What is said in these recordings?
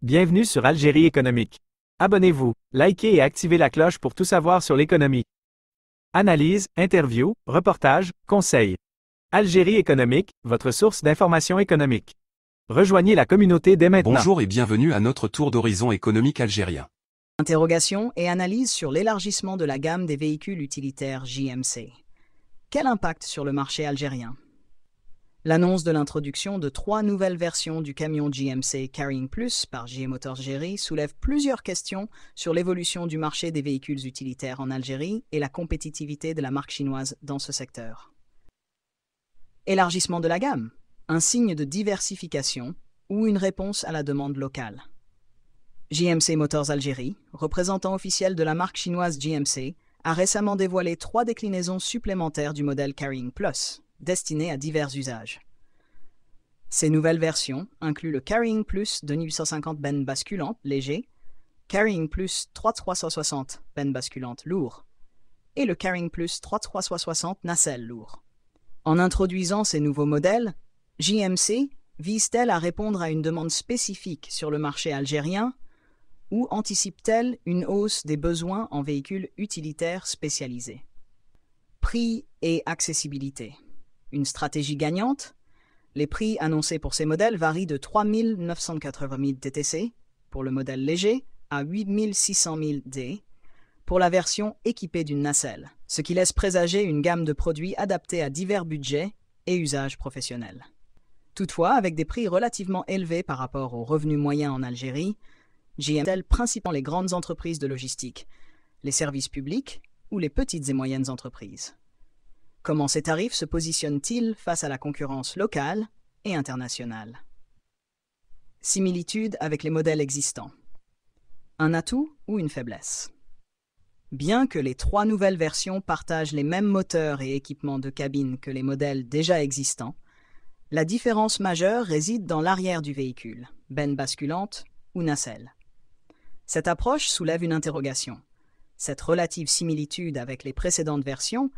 Bienvenue sur Algérie économique. Abonnez-vous, likez et activez la cloche pour tout savoir sur l'économie. Analyse, interview, reportage, conseils. Algérie économique, votre source d'information économique. Rejoignez la communauté dès maintenant. Bonjour et bienvenue à notre tour d'horizon économique algérien. Interrogation et analyse sur l'élargissement de la gamme des véhicules utilitaires JMC. Quel impact sur le marché algérien? L'annonce de l'introduction de 3 nouvelles versions du camion JMC Carrying Plus par JE Motors Algérie soulève plusieurs questions sur l'évolution du marché des véhicules utilitaires en Algérie et la compétitivité de la marque chinoise dans ce secteur. Élargissement de la gamme, un signe de diversification ou une réponse à la demande locale. JMC Motors Algérie, représentant officiel de la marque chinoise JMC, a récemment dévoilé 3 déclinaisons supplémentaires du modèle Carrying Plus, destinées à divers usages. Ces nouvelles versions incluent le Carrying Plus 2850 bennes basculantes léger, Carrying Plus 3360 bennes basculantes lourd et le Carrying Plus 3360 nacelle lourd. En introduisant ces nouveaux modèles, JMC vise-t-elle à répondre à une demande spécifique sur le marché algérien ou anticipe-t-elle une hausse des besoins en véhicules utilitaires spécialisés? Prix et accessibilité. Une stratégie gagnante? Les prix annoncés pour ces modèles varient de 3 980 000 TTC pour le modèle léger à 8 600 000 D pour la version équipée d'une nacelle, ce qui laisse présager une gamme de produits adaptés à divers budgets et usages professionnels. Toutefois, avec des prix relativement élevés par rapport aux revenus moyens en Algérie, JMC principalement les grandes entreprises de logistique, les services publics ou les petites et moyennes entreprises. Comment ces tarifs se positionnent-ils face à la concurrence locale et internationale? Similitude avec les modèles existants. Un atout ou une faiblesse? Bien que les 3 nouvelles versions partagent les mêmes moteurs et équipements de cabine que les modèles déjà existants, la différence majeure réside dans l'arrière du véhicule, benne basculante ou nacelle. Cette approche soulève une interrogation. Cette relative similitude avec les précédentes versions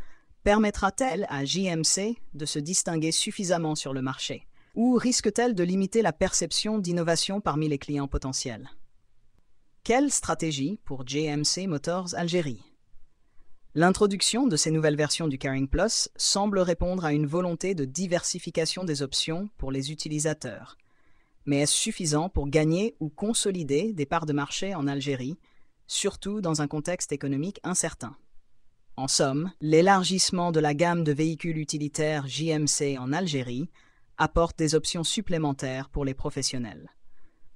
permettra-t-elle à JMC de se distinguer suffisamment sur le marché, ou risque-t-elle de limiter la perception d'innovation parmi les clients potentiels? Quelle stratégie pour JMC Motors Algérie? L'introduction de ces nouvelles versions du Carrying Plus semble répondre à une volonté de diversification des options pour les utilisateurs. Mais est-ce suffisant pour gagner ou consolider des parts de marché en Algérie, surtout dans un contexte économique incertain? En somme, l'élargissement de la gamme de véhicules utilitaires JMC en Algérie apporte des options supplémentaires pour les professionnels.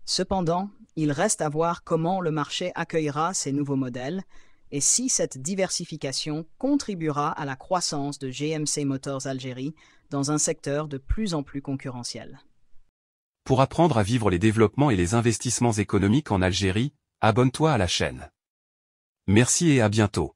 Cependant, il reste à voir comment le marché accueillera ces nouveaux modèles et si cette diversification contribuera à la croissance de JMC Motors Algérie dans un secteur de plus en plus concurrentiel. Pour apprendre à vivre les développements et les investissements économiques en Algérie, abonne-toi à la chaîne. Merci et à bientôt.